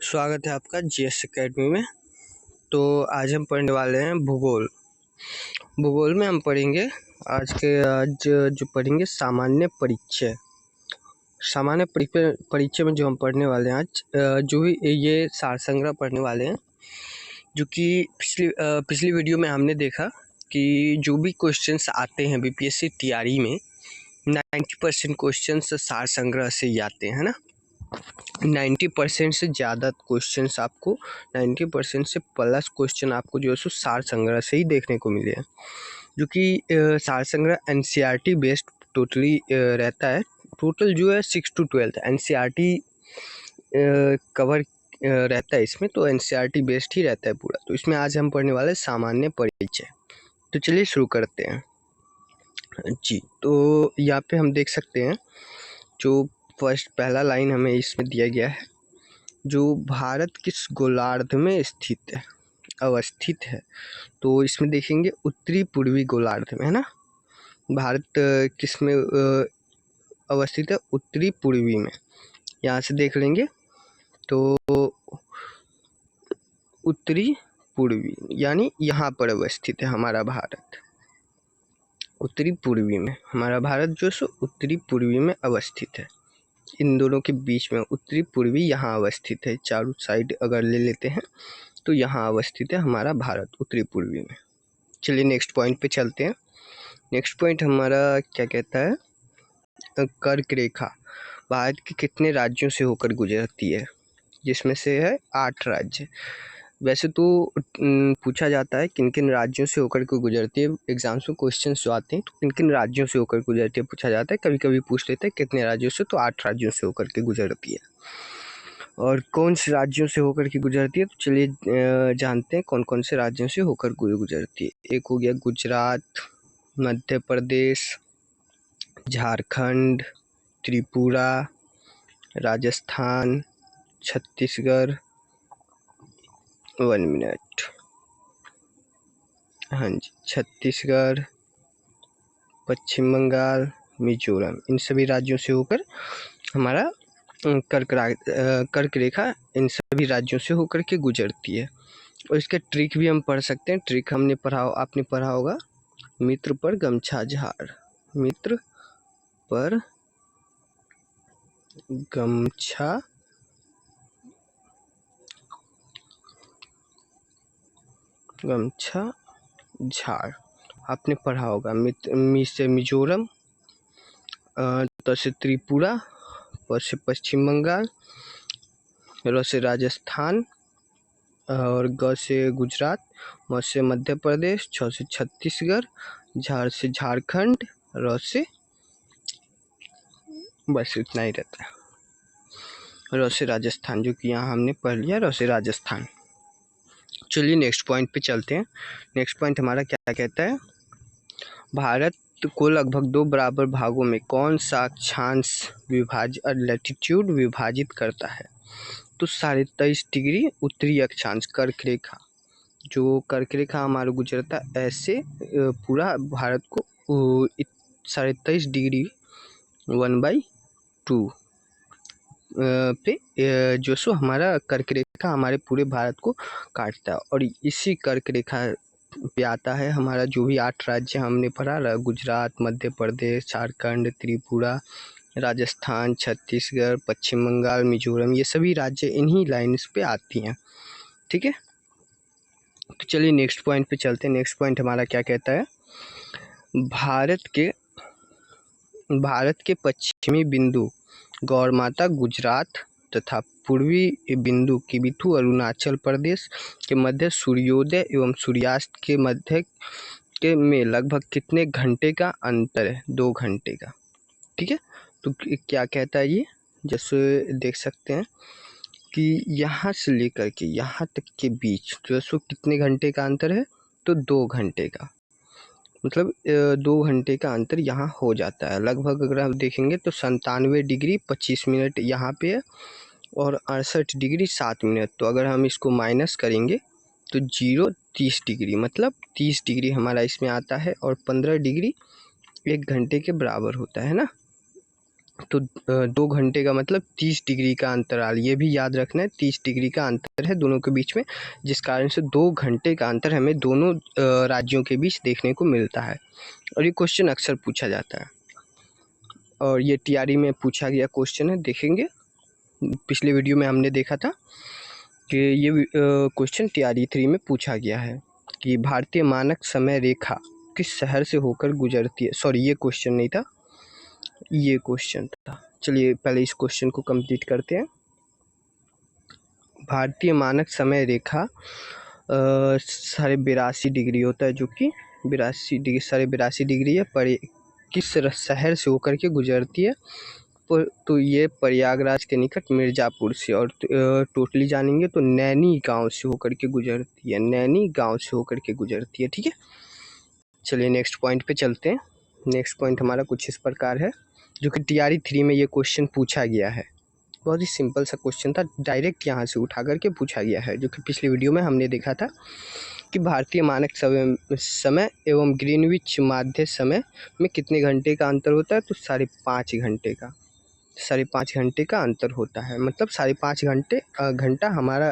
स्वागत है आपका जीएस एकेडमी में। तो आज हम पढ़ने वाले हैं भूगोल। भूगोल में हम पढ़ेंगे आज जो पढ़ेंगे सामान्य परिचय। सामान्य परिचय में जो हम पढ़ने वाले हैं आज जो भी ये सार संग्रह पढ़ने वाले हैं, जो कि पिछली वीडियो में हमने देखा कि जो भी क्वेश्चंस आते हैं बीपीएससी टीआरई में 90% क्वेश्चंस सार संग्रह से ही आते हैं ना। 90% से ज़्यादा क्वेश्चंस आपको 90% से प्लस क्वेश्चन आपको जो है सो सार संग्रह से ही देखने को मिले हैं, जो कि सार संग्रह एनसीईआरटी बेस्ड टोटली रहता है। टोटल जो है 6 to 12 एनसीईआरटी कवर रहता है इसमें, तो एनसीईआरटी बेस्ड ही रहता है पूरा। तो इसमें आज हम पढ़ने वाले सामान्य परिचय। तो चलिए शुरू करते हैं जी। तो यहाँ पे हम देख सकते हैं जो पहला लाइन हमें इसमें दिया गया है, जो भारत किस गोलार्ध में अवस्थित है। तो इसमें देखेंगे उत्तरी पूर्वी गोलार्ध में है ना। भारत किस में अवस्थित है? उत्तरी पूर्वी में। यहाँ से देख लेंगे तो उत्तरी पूर्वी यानी यहाँ पर अवस्थित है हमारा भारत। उत्तरी पूर्वी में हमारा भारत जो सो उत्तरी पूर्वी में अवस्थित है। इन दोनों के बीच में उत्तरी पूर्वी यहाँ अवस्थित है। चारों साइड अगर ले लेते हैं तो यहाँ अवस्थित है हमारा भारत उत्तरी पूर्वी में। चलिए नेक्स्ट पॉइंट पे चलते हैं। नेक्स्ट पॉइंट हमारा क्या कहता है? कर्क रेखा भारत के कितने राज्यों से होकर गुजरती है? जिसमें से है 8 राज्य। वैसे तो पूछा जाता है किन किन राज्यों से होकर के गुजरती है। एग्जाम्स में क्वेश्चन जो आते हैं तो किन किन राज्यों से होकर गुजरती है पूछा जाता है। कभी कभी पूछ लेते हैं कितने राज्यों से, तो 8 राज्यों से होकर के गुजरती है। और कौन से राज्यों से होकर के गुजरती है, तो चलिए जानते हैं कौन कौन से राज्यों से होकर गुजरती है। एक हो गया गुजरात, मध्य प्रदेश, झारखंड, त्रिपुरा, राजस्थान, छत्तीसगढ़। 1 मिनट, हाँ जी, छत्तीसगढ़, पश्चिम बंगाल, मिजोरम, इन सभी राज्यों से होकर हमारा कर्क रेखा इन सभी राज्यों से होकर के गुजरती है। और इसका ट्रिक भी हम पढ़ सकते हैं। ट्रिक आपने पढ़ा होगा, मित्र पर गमछा झाड़। मित्र पर गमछा झाड़ आपने पढ़ा होगा। मी से मिजोरम, त से त्रिपुरा, प से पश्चिम बंगाल, र से राजस्थान, और ग से गुजरात, म से मध्य प्रदेश, छ से छत्तीसगढ़, झाड़ से झारखंड, र से बस इतना ही रहता है। र से राजस्थान, जो कि यहाँ हमने पढ़ लिया, र से राजस्थान। चलिए नेक्स्ट पॉइंट पे चलते हैं। नेक्स्ट पॉइंट हमारा क्या कहता है? भारत को लगभग 2 बराबर भागों में कौन सा अक्षांश लैटिट्यूड विभाजित करता है? तो 23.5 डिग्री उत्तरी अक्षांश कर्क रेखा। जो कर्क रेखा हमारा गुजरता है ऐसे पूरा भारत को 23.5 डिग्री 1/2 पे जो सो हमारा कर्क रेखा हमारे पूरे भारत को काटता है। और इसी कर्क रेखा पे आता है हमारा जो भी 8 राज्य हमने पढ़ा, गुजरात, मध्य प्रदेश, झारखंड, त्रिपुरा, राजस्थान, छत्तीसगढ़, पश्चिम बंगाल, मिजोरम, ये सभी राज्य इन्हीं लाइन्स पे आती हैं। ठीक है, तो चलिए नेक्स्ट पॉइंट पे चलते हैं। नेक्स्ट पॉइंट हमारा क्या कहता है? भारत के पश्चिमी बिंदु गौरमाता गुजरात तथा पूर्वी बिंदु किबिथु अरुणाचल प्रदेश के मध्य सूर्योदय एवं सूर्यास्त के मध्य के में लगभग कितने घंटे का अंतर है? 2 घंटे का। ठीक है, तो क्या कहता है ये? जैसे देख सकते हैं कि यहाँ से लेकर के यहाँ तक के बीच जो है कितने घंटे का अंतर है? तो 2 घंटे का। मतलब 2 घंटे का अंतर यहाँ हो जाता है लगभग। अगर हम देखेंगे तो 97 डिग्री 25 मिनट यहाँ पे है और 68 डिग्री 7 मिनट। तो अगर हम इसको माइनस करेंगे तो 30 डिग्री, मतलब 30 डिग्री हमारा इसमें आता है और 15 डिग्री 1 घंटे के बराबर होता है ना। तो 2 घंटे का मतलब 30 डिग्री का अंतराल, ये भी याद रखना है, 30 डिग्री का अंतर है दोनों के बीच में, जिस कारण से 2 घंटे का अंतर हमें दोनों राज्यों के बीच देखने को मिलता है। और ये क्वेश्चन अक्सर पूछा जाता है, और ये टीआरई में पूछा गया क्वेश्चन है, देखेंगे। पिछले वीडियो में हमने देखा था कि ये क्वेश्चन टीआरई 3 में पूछा गया है कि भारतीय मानक समय रेखा किस शहर से होकर गुजरती है। सॉरी, ये क्वेश्चन नहीं था, ये क्वेश्चन था। चलिए पहले इस क्वेश्चन को कंप्लीट करते हैं। भारतीय मानक समय रेखा 82.5 डिग्री होता है, जो कि 82 डिग्री है। पर किस शहर से होकर के गुजरती है, तो ये प्रयागराज के निकट मिर्ज़ापुर से, और टोटली जानेंगे तो नैनी गांव से होकर के गुजरती है, नैनी गांव से होकर के गुजरती है। ठीक है, चलिए नेक्स्ट पॉइंट पे चलते हैं। नेक्स्ट पॉइंट हमारा कुछ इस प्रकार है, जो कि टीआरई 3 में ये क्वेश्चन पूछा गया है। बहुत ही सिंपल सा क्वेश्चन था, डायरेक्ट यहाँ से उठा करके पूछा गया है, जो कि पिछली वीडियो में हमने देखा था कि भारतीय मानक समय एवं ग्रीनविच माध्य समय में कितने घंटे का अंतर होता है, तो 5.5 घंटे का, 5.5 घंटे का अंतर होता है। मतलब 5.5 घंटा हमारा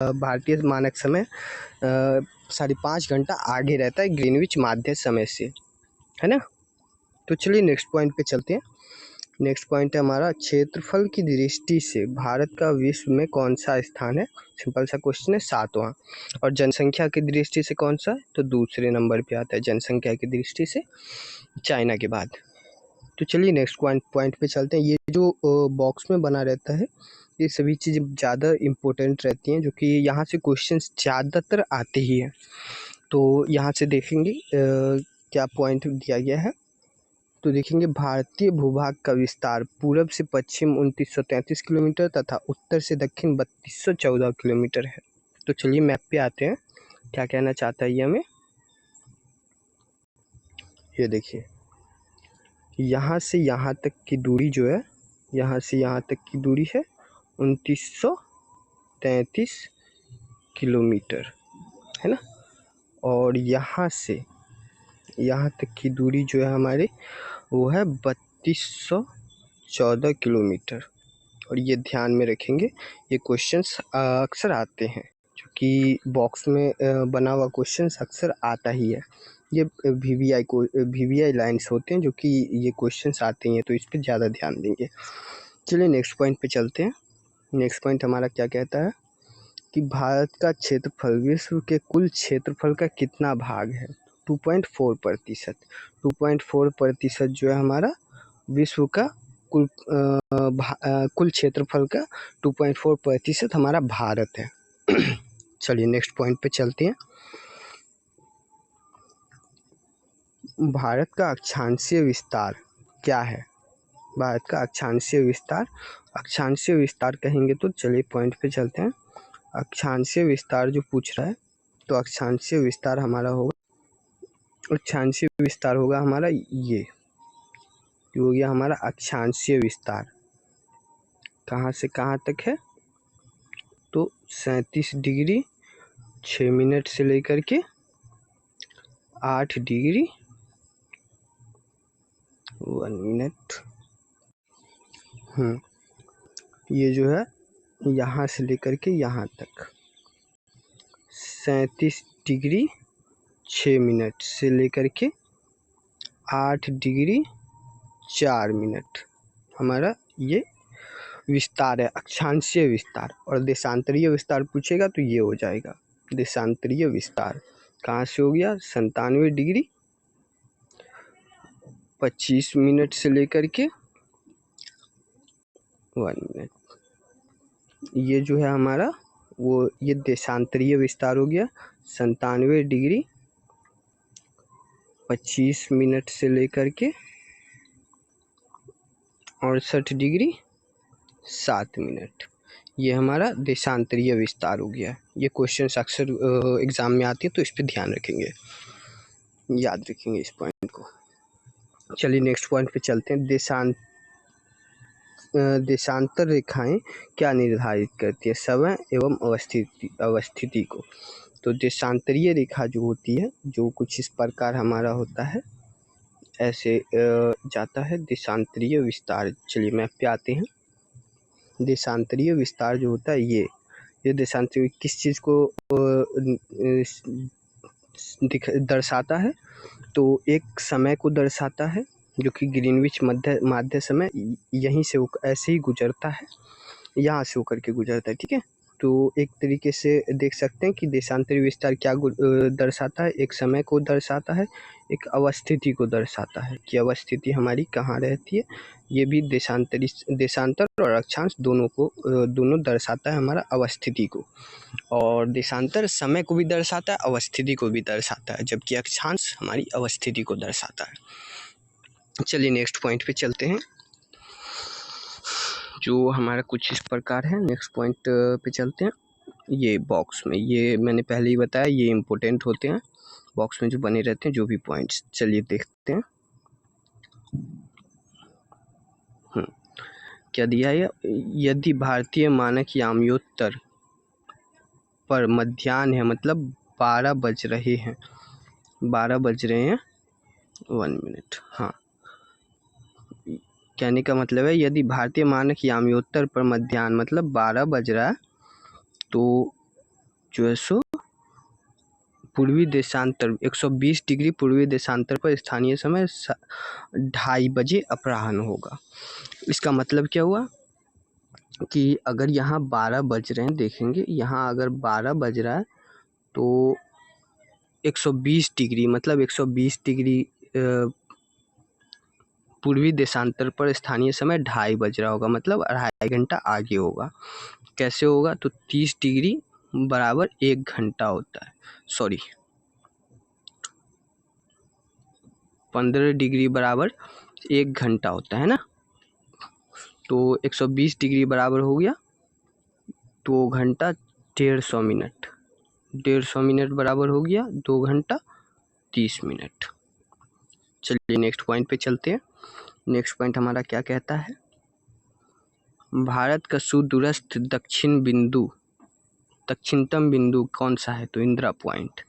भारतीय मानक समय 5.5 घंटा आगे रहता है ग्रीनविच माध्य समय से, है ना। तो चलिए नेक्स्ट पॉइंट पे चलते हैं। नेक्स्ट पॉइंट है हमारा, क्षेत्रफल की दृष्टि से भारत का विश्व में कौन सा स्थान है। सिंपल सा क्वेश्चन है, 7वां। और जनसंख्या की दृष्टि से कौन सा है, तो दूसरे नंबर पे आता है जनसंख्या की दृष्टि से, चाइना के बाद। तो चलिए नेक्स्ट पॉइंट पे चलते हैं। ये जो बॉक्स में बना रहता है, ये सभी चीज़ ज़्यादा इम्पोर्टेंट रहती हैं, जो कि यहाँ से क्वेश्चन ज़्यादातर आते ही हैं। तो यहाँ से देखेंगे क्या पॉइंट दिया गया है। तो देखेंगे, भारतीय भूभाग का विस्तार पूरब से पश्चिम 2933 किलोमीटर तथा उत्तर से दक्षिण 3214 किलोमीटर है। तो चलिए मैप पे आते हैं, क्या कहना चाहता है ये हमें। ये देखिए, यहाँ से यहाँ तक की दूरी जो है, यहाँ से यहाँ तक की दूरी है 2933 किलोमीटर, है ना। और यहाँ से यहाँ तक की दूरी जो है हमारी, वो है 3214 किलोमीटर। और ये ध्यान में रखेंगे, ये क्वेश्चंस अक्सर आते हैं, जो कि बॉक्स में बना हुआ क्वेश्चंस अक्सर आता ही है। ये वीवीआई लाइन्स होते हैं, जो कि ये क्वेश्चंस आते हैं, तो इस पर ज़्यादा ध्यान देंगे। चलिए नेक्स्ट पॉइंट पे चलते हैं। नेक्स्ट पॉइंट हमारा क्या कहता है कि भारत का क्षेत्रफल विश्व के कुल क्षेत्रफल का कितना भाग है। 2.4%। 2.4% जो है हमारा विश्व का कुल क्षेत्रफल का 2.4% हमारा भारत है। चलिए नेक्स्ट पॉइंट पे चलते हैं। भारत का अक्षांशीय विस्तार क्या है। भारत का अक्षांशीय विस्तार कहेंगे तो चलिए पॉइंट पे चलते हैं। अक्षांशीय विस्तार जो पूछ रहा है, तो अक्षांशीय विस्तार हमारा होगा हमारा ये हो गया हमारा अक्षांशीय विस्तार। कहाँ से कहाँ तक है, तो 37 डिग्री 6 मिनट से लेकर के 8 डिग्री 1 मिनट, ये जो है यहाँ से लेकर के यहाँ तक 37 डिग्री 6 मिनट से लेकर के 8 डिग्री 4 मिनट हमारा ये विस्तार है, अक्षांशीय विस्तार। और देशांतरीय विस्तार पूछेगा तो ये हो जाएगा देशांतरीय विस्तार। कहाँ से हो गया, 97 डिग्री 25 मिनट से लेकर के 1 मिनट, ये जो है हमारा वो ये देशांतरीय विस्तार हो गया। 97 डिग्री 25 मिनट से लेकर के 68 डिग्री 7 मिनट, ये हमारा देशांतरीय विस्तार हो गया। ये क्वेश्चन अक्सर एग्जाम में आती है, तो इस पर ध्यान रखेंगे, याद रखेंगे इस पॉइंट को। चलिए नेक्स्ट पॉइंट पे चलते हैं। देशांतर रेखाएं क्या निर्धारित करती है, समय एवं अवस्थिति को। तो देशांतरीय रेखा जो होती है, जो कुछ इस प्रकार हमारा होता है, ऐसे जाता है देशांतरीय विस्तार। चलिए मैप पे आते हैं। देशांतरीय विस्तार जो होता है ये देशांतरीय किस चीज़ को दर्शाता है, तो एक समय को दर्शाता है जो कि ग्रीनविच माध्य समय यहीं से ऐसे ही गुजरता है, यहाँ से होकर के गुजरता है। ठीक है, तो एक तरीके से देख सकते हैं कि देशांतरीय विस्तार क्या दर्शाता है, एक समय को दर्शाता है, एक अवस्थिति को दर्शाता है कि अवस्थिति हमारी कहाँ रहती है। ये भी देशांतर और अक्षांश दोनों दर्शाता है हमारा अवस्थिति को, और देशांतर समय को भी दर्शाता है, अवस्थिति को भी दर्शाता है, जबकि अक्षांश हमारी अवस्थिति को दर्शाता है। चलिए नेक्स्ट पॉइंट पे चलते हैं, जो हमारा कुछ इस प्रकार है। नेक्स्ट पॉइंट पे चलते हैं। ये बॉक्स में, ये मैंने पहले ही बताया, ये इम्पोर्टेंट होते हैं बॉक्स में जो बने रहते हैं जो भी पॉइंट्स। चलिए देखते हैं क्या दिया है। यदि भारतीय मानक याम्योत्तर पर मध्याह्न है, मतलब 12 बज रहे हैं, 12 बज रहे हैं 1 मिनट। हाँ, कहने का मतलब है यदि भारतीय मानक याम्योत्तर पर मध्याह्न मतलब 12 बज रहा है, तो जो है सो पूर्वी देशांतर 120 डिग्री पूर्वी देशांतर पर स्थानीय समय 2:30 बजे अपराह्न होगा। इसका मतलब क्या हुआ कि अगर यहाँ 12 बज रहे हैं, देखेंगे यहाँ अगर 12 बज रहा है तो 120 डिग्री मतलब 120 डिग्री पूर्वी देशांतर पर स्थानीय समय 2:30 बज रहा होगा, मतलब 2.5 घंटा आगे होगा। कैसे होगा, तो 30 डिग्री बराबर 1 घंटा होता है, सॉरी 15 डिग्री बराबर 1 घंटा होता है ना। तो 120 डिग्री बराबर हो गया 2 घंटा 150 मिनट, 150 मिनट बराबर हो गया 2 घंटा 30 मिनट। चलिए नेक्स्ट पॉइंट पे चलते हैं। नेक्स्ट पॉइंट हमारा क्या कहता है, भारत का सुदूरस्थ दक्षिणतम बिंदु कौन सा है, तो इंदिरा पॉइंट।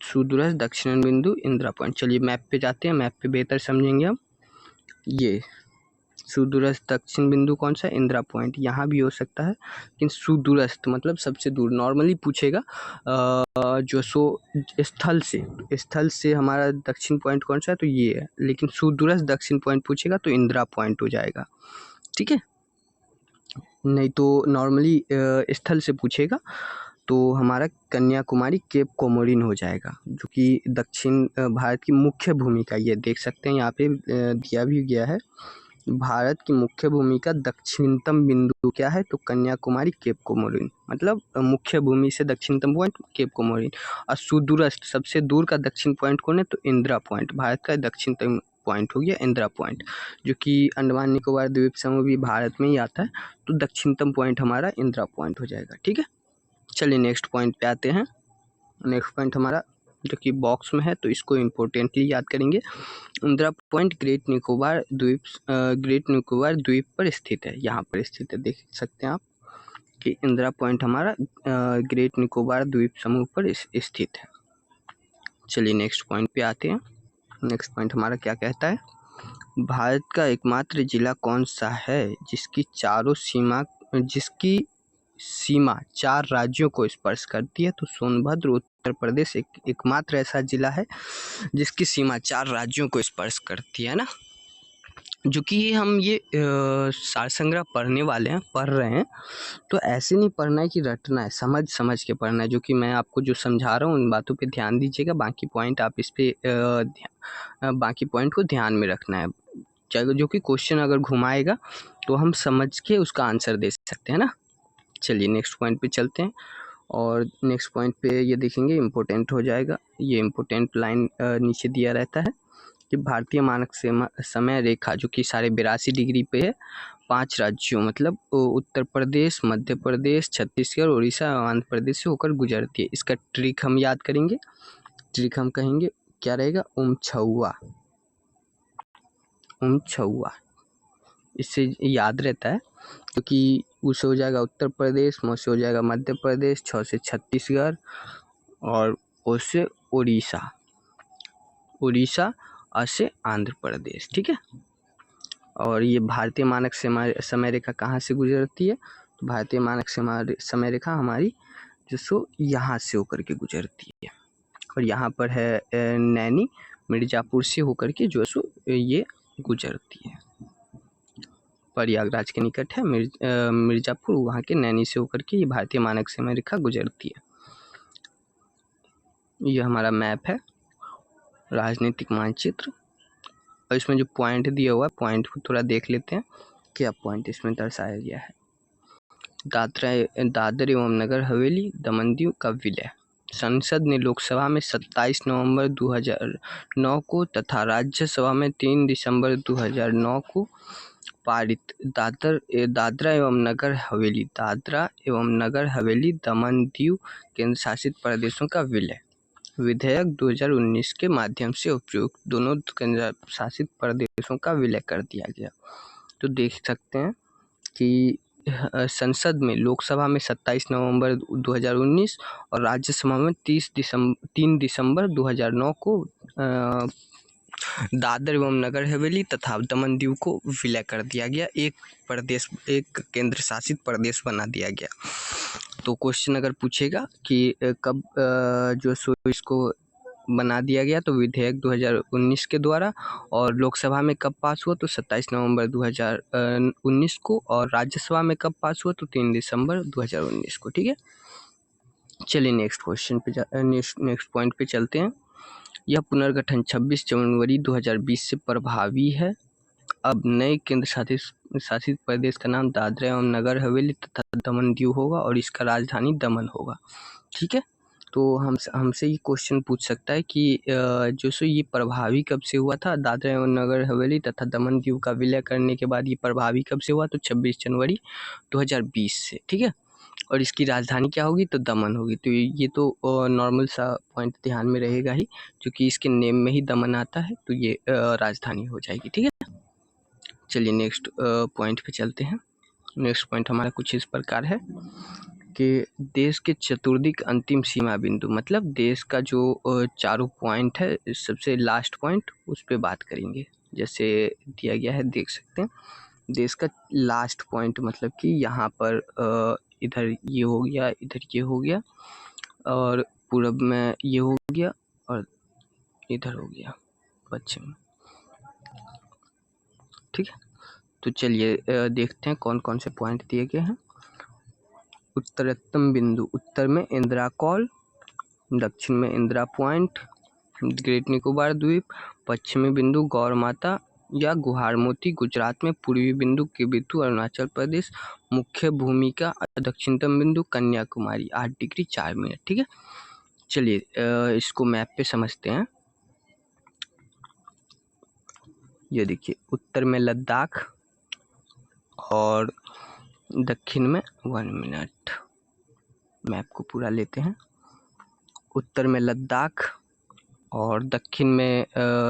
सुदूरस्थ दक्षिण बिंदु इंदिरा पॉइंट। चलिए मैप पे जाते हैं, मैप पे बेहतर समझेंगे हम। ये सुदूरस्थ दक्षिण बिंदु कौन सा है, इंदिरा पॉइंट। यहाँ भी हो सकता है, लेकिन सुदूरस्थ मतलब सबसे दूर नॉर्मली पूछेगा जो सो स्थल से हमारा दक्षिण पॉइंट कौन सा है, तो ये है। लेकिन सुदूरस्थ दक्षिण पॉइंट पूछेगा तो इंदिरा पॉइंट हो जाएगा, ठीक है। नहीं तो नॉर्मली स्थल से पूछेगा तो हमारा कन्याकुमारी केप कोमोरिन हो जाएगा, जो कि दक्षिण भारत की मुख्य भूमिका, ये देख सकते हैं यहाँ पे दिया भी गया है। भारत की मुख्य भूमि का दक्षिणतम बिंदु क्या है, तो कन्याकुमारी केप कोमोरिन, मतलब मुख्य भूमि से दक्षिणतम पॉइंट केप कोमोरिन। और सुदूरस्थ सबसे दूर का दक्षिण पॉइंट कौन है, तो इंदिरा पॉइंट। भारत का दक्षिणतम पॉइंट हो गया इंदिरा पॉइंट, जो कि अंडमान निकोबार द्वीप समूह भी भारत में ही आता है, तो दक्षिणतम पॉइंट हमारा इंदिरा पॉइंट हो जाएगा, ठीक है। चलिए नेक्स्ट पॉइंट पे आते हैं। नेक्स्ट पॉइंट हमारा जो कि बॉक्स में है, तो इसको इम्पोर्टेंटली याद करेंगे। इंदिरा पॉइंट ग्रेट निकोबार द्वीप पर स्थित है, यहाँ पर स्थित है, देख सकते हैं आप कि इंदिरा पॉइंट हमारा ग्रेट निकोबार द्वीप समूह पर स्थित है। चलिए नेक्स्ट पॉइंट पे आते हैं। नेक्स्ट पॉइंट हमारा क्या कहता है, भारत का एकमात्र जिला कौन सा है जिसकी सीमा 4 राज्यों को स्पर्श करती है, तो सोनभद्र उत्तर प्रदेश एकमात्र ऐसा जिला है जिसकी सीमा 4 राज्यों को स्पर्श करती है ना। जो कि हम ये सार संग्रह पढ़ रहे हैं, तो ऐसे नहीं पढ़ना है कि रटना है, समझ के पढ़ना है। जो कि मैं आपको जो समझा रहा हूँ उन बातों पे ध्यान दीजिएगा, बाकी पॉइंट आप इस पे बाकी पॉइंट को ध्यान में रखना है। जो कि क्वेश्चन अगर घुमाएगा तो हम समझ के उसका आंसर दे सकते हैं ना। चलिए नेक्स्ट पॉइंट पे चलते हैं, और नेक्स्ट पॉइंट पे ये देखेंगे इम्पोर्टेंट हो जाएगा। ये इम्पोर्टेंट लाइन नीचे दिया रहता है कि भारतीय मानक समय रेखा जो कि 82.5 डिग्री पे है, 5 राज्यों मतलब उत्तर प्रदेश, मध्य प्रदेश, छत्तीसगढ़, उड़ीसा, आंध्र प्रदेश से होकर गुजरती है। इसका ट्रिक हम याद करेंगे, ट्रिक हम कहेंगे क्या रहेगा, उम छुआ, इससे याद रहता है। क्योंकि उससे हो जाएगा उत्तर प्रदेश, म से हो जाएगा मध्य प्रदेश, छ से छत्तीसगढ़, और ओ से उड़ीसा अ से आंध्र प्रदेश, ठीक है। और ये भारतीय मानक समय रेखा कहाँ से गुजरती है, तो भारतीय मानक समय रेखा हमारी जो सो यहाँ से होकर के गुजरती है, और यहाँ पर है नैनी, मिर्ज़ापुर से होकर के जो सो ये गुजरती है। प्रयागराज के निकट है मिर्ज़ापुर, वहाँ के नैनी से होकर के ये भारतीय मानक समय रेखा गुजरती है। ये हमारा मैप है, राजनीतिक मानचित्र, और इसमें जो पॉइंट दिया हुआ है, पॉइंट को थोड़ा देख लेते हैं, क्या पॉइंट इसमें दर्शाया गया है। दादर एवं नगर हवेली दमन दीव का विलय। संसद ने लोकसभा में 27 नवंबर 2009 को तथा राज्यसभा में 3 दिसंबर 2009 को पारित। दादरा एवं नगर हवेली दमन दीव केंद्र शासित प्रदेशों का विलय विधेयक 2019 के माध्यम से उपयुक्त दोनों केंद्र शासित प्रदेशों का विलय कर दिया गया। तो देख सकते हैं कि संसद में लोकसभा में 27 नवंबर 2019 और राज्यसभा में 3 दिसंबर 2009 को दादर एवं नगर हवेली तथा दमन दीव को विलय कर दिया गया, एक केंद्र शासित प्रदेश बना दिया गया। तो क्वेश्चन अगर पूछेगा कि कब जो सो इसको बना दिया गया, तो विधेयक 2019 के द्वारा, और लोकसभा में कब पास हुआ, तो 27 नवंबर 2019 को, और राज्यसभा में कब पास हुआ, तो 3 दिसंबर 2019 को, ठीक है। चलिए नेक्स्ट क्वेश्चन पे नेक्स्ट पॉइंट पे चलते हैं। यह पुनर्गठन 26 जनवरी 2020 से प्रभावी है। अब नए केंद्र शासित प्रदेश का नाम दादरा एवं नगर हवेली तथा दमन दीव होगा, और इसका राजधानी दमन होगा, ठीक है। तो हमसे ये क्वेश्चन पूछ सकता है कि जो सो ये प्रभावी कब से हुआ था, दादरा एवं नगर हवेली तथा दमन दीव का विलय करने के बाद ये प्रभावी कब से हुआ, तो 26 जनवरी 2020 से, ठीक है। और इसकी राजधानी क्या होगी, तो दमन होगी। तो ये तो नॉर्मल सा पॉइंट ध्यान में रहेगा ही, क्योंकि इसके नेम में ही दमन आता है, तो ये राजधानी हो जाएगी, ठीक है। चलिए नेक्स्ट पॉइंट पे चलते हैं। नेक्स्ट पॉइंट हमारा कुछ इस प्रकार है कि देश के चतुर्दिक अंतिम सीमा बिंदु, मतलब देश का जो चारों पॉइंट है, सबसे लास्ट पॉइंट, उस पर बात करेंगे। जैसे दिया गया है, देख सकते हैं, देश का लास्ट पॉइंट, मतलब कि यहाँ पर इधर ये हो गया, इधर ये हो गया, और पूरब में ये हो गया, और इधर हो गया पश्चिम में, ठीक है। तो चलिए देखते हैं कौन कौन से पॉइंट दिए गए हैं। उत्तरतम बिंदु, उत्तर में इंदिरा कॉल, दक्षिण में इंदिरा पॉइंट, ग्रेट निकोबार द्वीप, पश्चिमी बिंदु गौर माता या गुहार मोती गुजरात में, पूर्वी बिंदु किबिथु अरुणाचल प्रदेश, मुख्य भूमिका दक्षिणतम बिंदु कन्याकुमारी 8 डिग्री 4 मिनट, ठीक है। चलिए इसको मैप पे समझते हैं। ये देखिए, उत्तर में लद्दाख और दक्षिण में 1 मिनट, मैप को पूरा लेते हैं। उत्तर में लद्दाख और दक्षिण में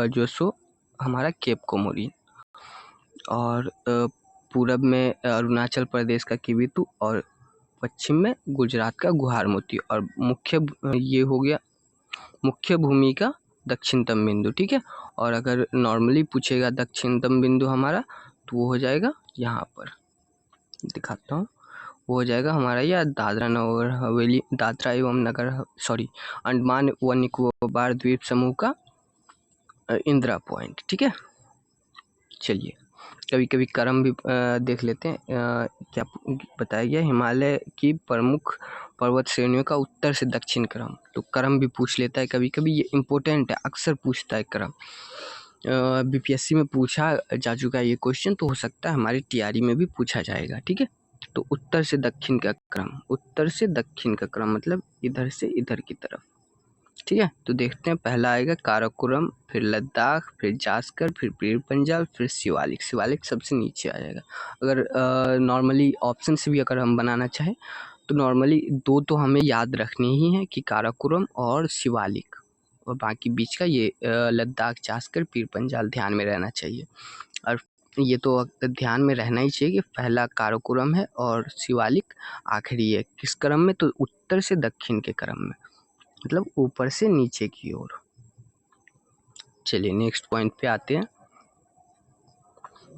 जो सो हमारा केप कोमोरिन, और पूरब में अरुणाचल प्रदेश का किबिथु, और पश्चिम में गुजरात का गुहार मोती, और ये हो गया मुख्य भूमि का दक्षिणतम बिंदु, ठीक है। और अगर नॉर्मली पूछेगा दक्षिणतम बिंदु हमारा, तो वो हो जाएगा यहाँ पर, दिखाता हूँ, वो हो जाएगा हमारा यह दादरा एवं अंडमान व निकोबार द्वीप समूह का इंदिरा पॉइंट, ठीक है। चलिए कभी कभी क्रम भी देख लेते हैं। क्या बताया गया, हिमालय की प्रमुख पर्वत श्रेणियों का उत्तर से दक्षिण क्रम, तो क्रम भी पूछ लेता है कभी कभी, ये इम्पोर्टेंट है, अक्सर पूछता है क्रम। बीपीएससी में पूछा जा चुका है ये क्वेश्चन, तो हो सकता है हमारी टीआरई में भी पूछा जाएगा, ठीक है। तो उत्तर से दक्षिण का क्रम, उत्तर से दक्षिण का क्रम मतलब इधर से इधर की तरफ, ठीक है। तो देखते हैं, पहला आएगा काराकोरम, फिर लद्दाख, फिर जास्कर, फिर पीर पंजाल, फिर शिवालिक। शिवालिक सबसे नीचे आ जाएगा। अगर नॉर्मली ऑप्शन से भी अगर हम बनाना चाहें, तो नॉर्मली दो तो हमें याद रखनी ही है कि काराकोरम और शिवालिक, और बाकी बीच का ये लद्दाख, जास्कर, पीर पंजाल ध्यान में रहना चाहिए। और ये तो ध्यान में रहना ही चाहिए कि पहला काराकोरम है और शिवालिक आखिरी है। किस क्रम में, तो उत्तर से दक्षिण के क्रम में, मतलब ऊपर से नीचे की ओर। चलिए नेक्स्ट पॉइंट पे आते हैं।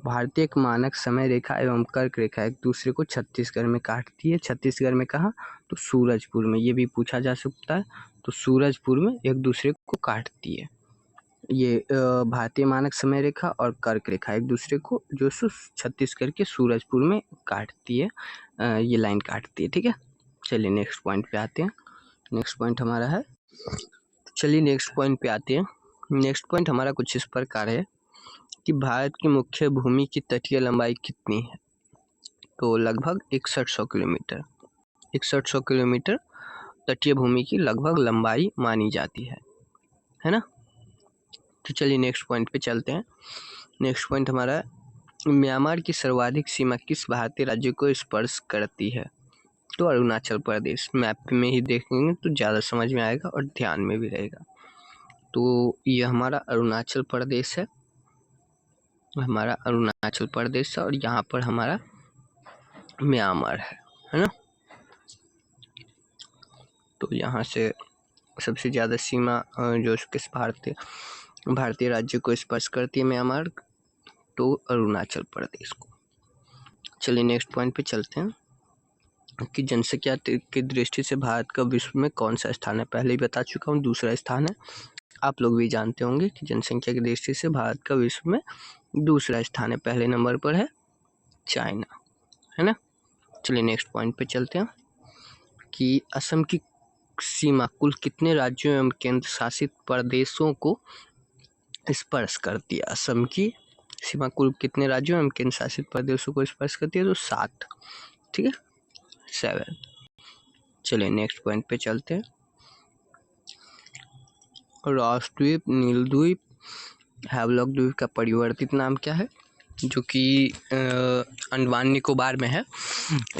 भारतीय एक मानक समय रेखा एवं कर्क रेखा एक दूसरे को छत्तीसगढ़ में काटती है। छत्तीसगढ़ में कहाँ? तो सूरजपुर में। ये भी पूछा जा सकता है। तो सूरजपुर में एक दूसरे को काटती है। ये भारतीय मानक समय रेखा और कर्क रेखा एक दूसरे को जो छत्तीसगढ़ के सूरजपुर में काटती है, ये लाइन काटती है। ठीक है, चलिए नेक्स्ट पॉइंट पे आते हैं। नेक्स्ट पॉइंट हमारा है, चलिए नेक्स्ट पॉइंट पे आते हैं। नेक्स्ट पॉइंट हमारा कुछ इस प्रकार है कि भारत की मुख्य भूमि की तटीय लंबाई कितनी है? तो लगभग 6100 किलोमीटर। 6100 किलोमीटर तटीय भूमि की लगभग लंबाई मानी जाती है ना। तो चलिए नेक्स्ट पॉइंट पे चलते हैं। नेक्स्ट पॉइंट हमारा, म्यांमार की सर्वाधिक सीमा किस भारतीय राज्य को स्पर्श करती है? तो अरुणाचल प्रदेश। मैप में ही देखेंगे तो ज़्यादा समझ में आएगा और ध्यान में भी रहेगा। तो ये हमारा अरुणाचल प्रदेश है, हमारा अरुणाचल प्रदेश है, और यहाँ पर हमारा म्यांमार है ना। तो यहाँ से सबसे ज़्यादा सीमा जो किस भारतीय राज्य को स्पर्श करती है म्यांमार, तो अरुणाचल प्रदेश को। चलिए नेक्स्ट पॉइंट पे चलते हैं कि जनसंख्या की दृष्टि से भारत का विश्व में कौन सा स्थान है? पहले ही बता चुका हूँ, दूसरा स्थान है। आप लोग भी जानते होंगे कि जनसंख्या की दृष्टि से भारत का विश्व में दूसरा स्थान है। पहले नंबर पर है चाइना, है ना। चलिए नेक्स्ट पॉइंट पे चलते हैं कि असम की सीमा कुल कितने राज्यों एवं केंद्र शासित प्रदेशों को स्पर्श करती है? असम की सीमा कुल कितने राज्यों एवं केंद्र शासित प्रदेशों को स्पर्श करती है? तो 7। ठीक है, 7। चलिए नेक्स्ट पॉइंट पे चलते हैं। रॉस द्वीप, नील द्वीप, हैवलॉक द्वीप का परिवर्तित नाम क्या है? जो कि अंडमान निकोबार में है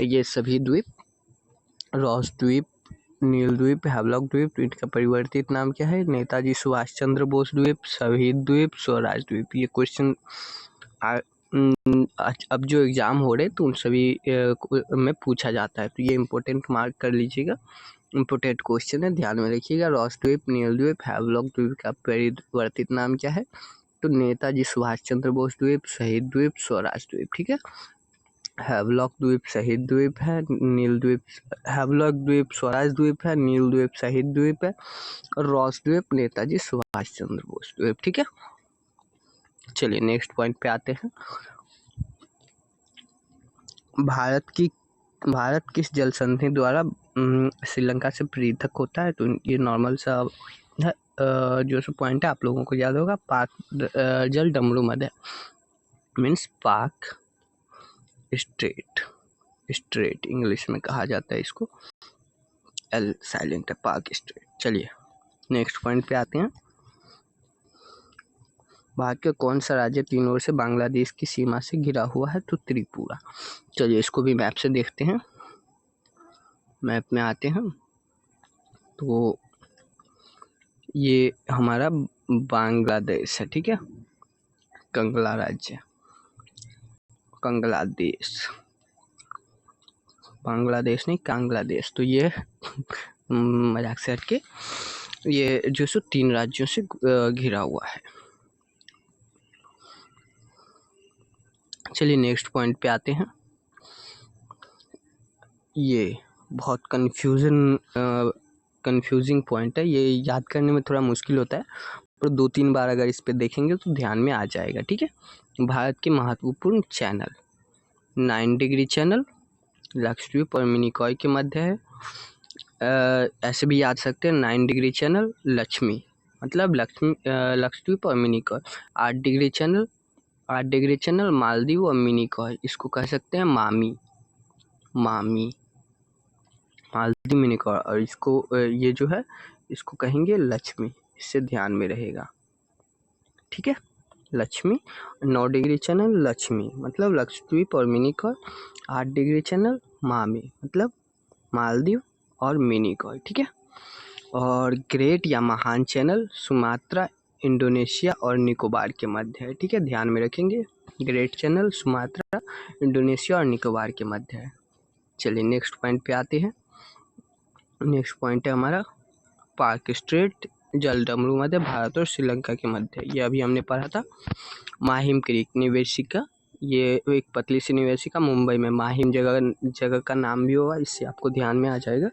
ये सभी द्वीप। रॉस द्वीप, नील द्वीप, हैवलॉक द्वीप, तो इनका परिवर्तित नाम क्या है? नेताजी सुभाष चंद्र बोस द्वीप, शहीद द्वीप, स्वराज द्वीप। ये क्वेश्चन अब जो एग्जाम हो रहे तो उन सभी में पूछा जाता है, तो ये इम्पोर्टेंट मार्क कर लीजिएगा। इम्पोर्टेंट क्वेश्चन है, ध्यान में रखिएगा। रॉस द्वीप, नील द्वीप, हैवलॉक द्वीप का परिवर्तित नाम क्या है? तो नेताजी सुभाष चंद्र बोस द्वीप, शहीद द्वीप, स्वराज द्वीप। ठीक है, हैवलॉक द्वीप शहीद द्वीप है, नील द्वीप, हैवलॉक द्वीप स्वराज द्वीप है, नील द्वीप शहीद द्वीप है, और रॉस द्वीप नेताजी सुभाष चंद्र बोस द्वीप। ठीक है, चलिए नेक्स्ट पॉइंट पे आते हैं। भारत किस जल संधि द्वारा श्रीलंका से पृथक होता है? तो ये नॉर्मल सा है, जो सा पॉइंट है आप लोगों को याद होगा। पाक जल डमरू मध्य मीन्स पाक स्ट्रेट इंग्लिश में कहा जाता है इसको। एल साइलेंट है, पाक स्ट्रेट। चलिए नेक्स्ट पॉइंट पे आते हैं। भारत के कौन सा राज्य तीन ओर से बांग्लादेश की सीमा से घिरा हुआ है? तो त्रिपुरा। चलिए इसको भी मैप से देखते हैं। मैप में आते हैं तो ये हमारा बांग्लादेश है। ठीक है, कंगला राज्य, कंगलादेश, बांग्लादेश नहीं कांग्लादेश। तो ये मजाक से हट के ये जो सो 3 राज्यों से घिरा हुआ है। चलिए नेक्स्ट पॉइंट पे आते हैं। ये बहुत कंफ्यूजिंग पॉइंट है, ये याद करने में थोड़ा मुश्किल होता है, पर 2-3 बार अगर इस पे देखेंगे तो ध्यान में आ जाएगा। ठीक है, भारत के महत्वपूर्ण चैनल, 9 डिग्री चैनल लक्षद्वीप और मिनिकॉय के मध्य है। ऐसे भी याद सकते हैं, 9 डिग्री चैनल लक्ष्मी, मतलब लक्षद्वीप और मिनिकॉय। 8 डिग्री चैनल मालदीव और मिनिकॉय, इसको कह सकते हैं मामी मालदीव मिनिकॉय, और इसको ये जो है इसको कहेंगे लक्ष्मी, इससे ध्यान में रहेगा। ठीक है, लक्ष्मी। 9 डिग्री चैनल लक्ष्मी मतलब लक्षद्वीप और मिनिकॉय, 8 डिग्री चैनल मामी मतलब मालदीव और मिनिकॉय। ठीक है, और ग्रेट या महान चैनल सुमात्रा, इंडोनेशिया और निकोबार के मध्य है। ठीक है, ध्यान में रखेंगे, ग्रेट चैनल सुमात्रा, इंडोनेशिया और निकोबार के मध्य है। चलिए नेक्स्ट पॉइंट पे आते हैं। नेक्स्ट पॉइंट है हमारा पार्क स्ट्रेट, जलडमरू मध्य भारत और श्रीलंका के मध्य। ये अभी हमने पढ़ा था। माहिम क्रीक निवेशिका, ये एक पतली सी निवेशिका मुंबई में, माहिम जगह का नाम भी होगा, इससे आपको ध्यान में आ जाएगा।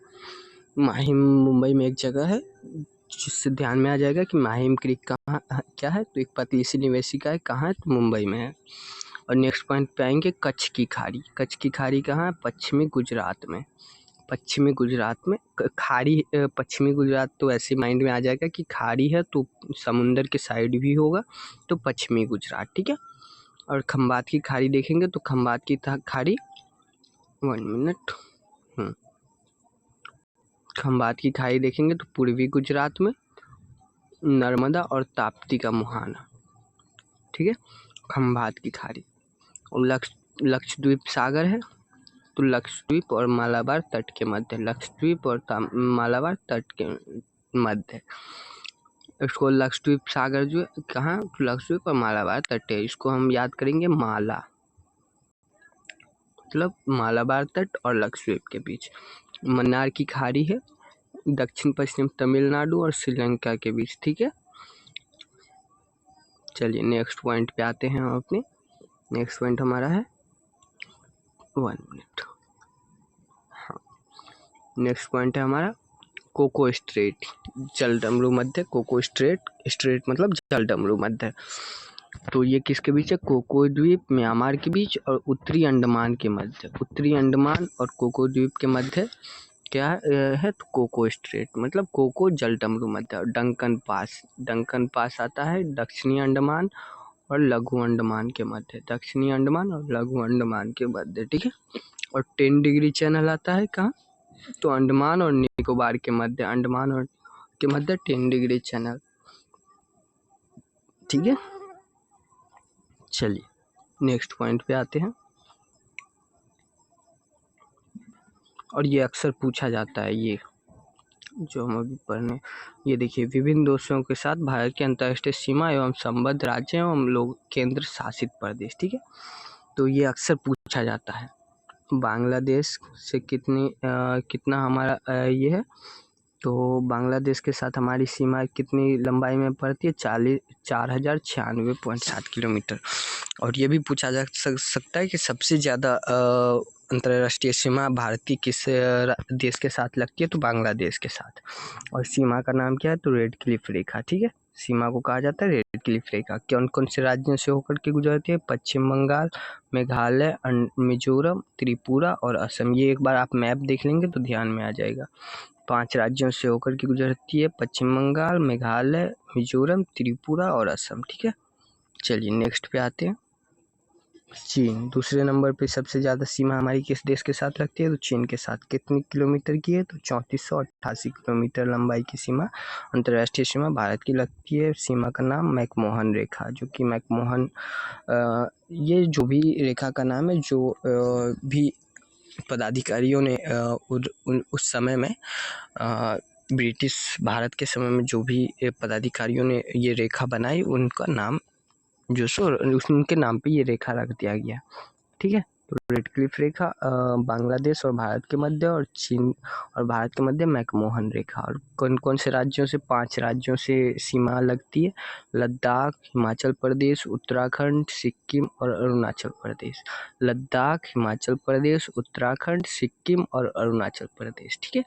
माहिम मुंबई में एक जगह है, जिससे ध्यान में आ जाएगा कि माहिम क्रीक कहाँ क्या है, तो एक पतली सी निवेशिका है, कहाँ है, तो मुंबई में है। और नेक्स्ट पॉइंट पे आएंगे कच्छ की खाड़ी। कच्छ की खाड़ी कहाँ है, पश्चिमी गुजरात में। पश्चिमी गुजरात में खाड़ी, पश्चिमी गुजरात तो ऐसे माइंड में आ जाएगा कि खाड़ी है तो समुंदर के साइड भी होगा, तो पश्चिमी गुजरात, ठीक है। और खंबात की खाड़ी देखेंगे तो खंबात की खाड़ी 1 मिनट, खंबात की खाड़ी देखेंगे तो पूर्वी गुजरात में, नर्मदा और ताप्ती का मुहाना, ठीक है, खंबात की खाड़ी। और लक्षद्वीप सागर है, तो लक्षद्वीप और मालाबार तट के मध्य, लक्षद्वीप और मालाबार तट के मध्य। इसको लक्षद्वीप सागर जो है कहाँ, तो लक्षद्वीप और मालाबार तट है, इसको हम याद करेंगे माला, मतलब मालाबार तट और लक्षद्वीप के बीच। मन्नार की खाड़ी है दक्षिण पश्चिम तमिलनाडु और श्रीलंका के बीच, ठीक है। चलिए नेक्स्ट पॉइंट पे आते हैं हम अपने। नेक्स्ट पॉइंट हमारा है 1 मिनट, हाँ, नेक्स्ट पॉइंट है हमारा कोको स्ट्रेट, जलडमरू मध्य। कोको स्ट्रेट मतलब जलडमरू मध्य। तो ये किसके बीच है, कोको द्वीप म्यांमार के बीच और उत्तरी अंडमान के मध्य। उत्तरी अंडमान और कोको द्वीप के मध्य क्या है, तो कोको स्ट्रेट मतलब कोको जलडमरू मध्य। डंकन पास आता है दक्षिणी अंडमान और लघु अंडमान के मध्य, दक्षिणी अंडमान और लघु अंडमान के मध्य, ठीक है। और 10 डिग्री चैनल आता है कहाँ, तो अंडमान और निकोबार के मध्य, अंडमान और के मध्य 10 डिग्री चैनल, ठीक है। चलिए नेक्स्ट पॉइंट पे आते हैं। और ये अक्सर पूछा जाता है, ये जो हम अभी पढ़ने, ये देखिए, विभिन्न देशों के साथ भारत की अंतर्राष्ट्रीय सीमा एवं संबद्ध राज्य एवं लोग केंद्र शासित प्रदेश, ठीक है। तो ये अक्सर पूछा जाता है। बांग्लादेश से कितना हमारा ये है, तो बांग्लादेश के साथ हमारी सीमा कितनी लंबाई में पड़ती है, 4096.7 किलोमीटर। और ये भी पूछा जा सकता है कि सबसे ज़्यादा अंतर्राष्ट्रीय सीमा भारत की किस देश के साथ लगती है, तो बांग्लादेश के साथ। और सीमा का नाम क्या है, तो रेड क्लिफ रेखा, ठीक है। सीमा को कहा जाता है रेड क्लिफ रेखा। कौन कौन से राज्यों से होकर के गुजरती है, पश्चिम बंगाल, मेघालय, मिजोरम, त्रिपुरा और असम। ये एक बार आप मैप देख लेंगे तो ध्यान में आ जाएगा। 5 राज्यों से होकर के गुजरती है, पश्चिम बंगाल, मेघालय, मिजोरम, त्रिपुरा और असम, ठीक है। चलिए नेक्स्ट पे आते हैं। चीन दूसरे नंबर पे सबसे ज़्यादा सीमा हमारी किस देश के साथ लगती है, तो चीन के साथ। कितनी किलोमीटर की है, तो 3488 किलोमीटर लंबाई की सीमा, अंतर्राष्ट्रीय सीमा भारत की लगती है। सीमा का नाम मैकमोहन रेखा, जो कि मैकमोहन ये जो भी रेखा का नाम है, जो भी पदाधिकारियों ने उस समय में ब्रिटिश भारत के समय में जो भी पदाधिकारियों ने ये रेखा बनाई, उनका नाम जो उनके नाम पे ये रेखा रख दिया गया, ठीक है। तो रेड क्लिफ रेखा बांग्लादेश और भारत के मध्य, और चीन और भारत के मध्य मैकमोहन रेखा। और कौन कौन से राज्यों से, 5 राज्यों से सीमा लगती है, लद्दाख, हिमाचल प्रदेश, उत्तराखंड, सिक्किम और अरुणाचल प्रदेश। लद्दाख, हिमाचल प्रदेश, उत्तराखंड, सिक्किम और अरुणाचल प्रदेश, ठीक है।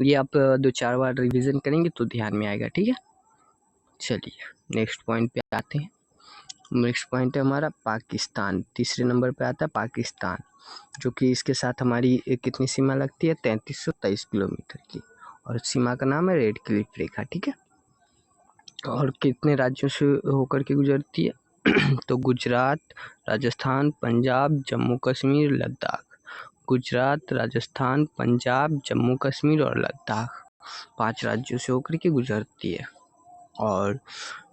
ये आप 2-4 बार रिविजन करेंगे तो ध्यान में आएगा, ठीक है। चलिए नेक्स्ट पॉइंट पे आते हैं। नेक्स्ट पॉइंट है हमारा पाकिस्तान। तीसरे नंबर पे आता है पाकिस्तान, जो कि इसके साथ हमारी कितनी सीमा लगती है, 3323 किलोमीटर की। और सीमा का नाम है रेड क्लिफ रेखा, ठीक है। और कितने राज्यों से होकर के गुजरती है तो गुजरात, राजस्थान, पंजाब, जम्मू कश्मीर, लद्दाख। गुजरात, राजस्थान, पंजाब, जम्मू कश्मीर और लद्दाख, 5 राज्यों से होकर के गुजरती है। और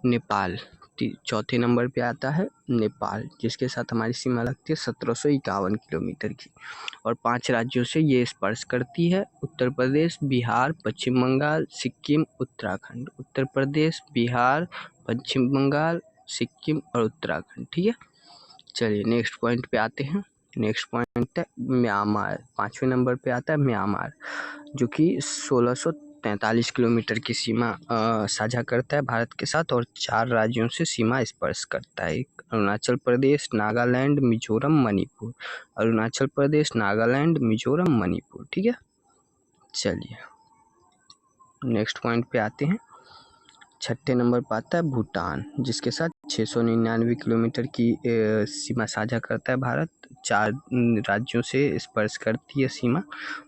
नेपाल चौथे नंबर पे आता है नेपाल, जिसके साथ हमारी सीमा लगती है 1751 किलोमीटर की। और 5 राज्यों से ये स्पर्श करती है, उत्तर प्रदेश, बिहार, पश्चिम बंगाल, सिक्किम, उत्तराखंड। उत्तर प्रदेश, बिहार, पश्चिम बंगाल, सिक्किम और उत्तराखंड, ठीक है। चलिए नेक्स्ट पॉइंट पे आते हैं। नेक्स्ट पॉइंट है म्यांमार। 5वें नंबर पे आता है म्यांमार, जो कि 43 किलोमीटर की सीमा साझा करता है भारत के साथ और 4 राज्यों से सीमा स्पर्श करता है। अरुणाचल प्रदेश, नागालैंड, मिजोरम, मणिपुर। अरुणाचल प्रदेश, नागालैंड, मिजोरम, मणिपुर। ठीक है, चलिए नेक्स्ट पॉइंट पे आते हैं। छठे नंबर पर आता है भूटान, जिसके साथ 699 किलोमीटर की सीमा साझा करता है भारत। 4 राज्यों से स्पर्श करती है सीमा।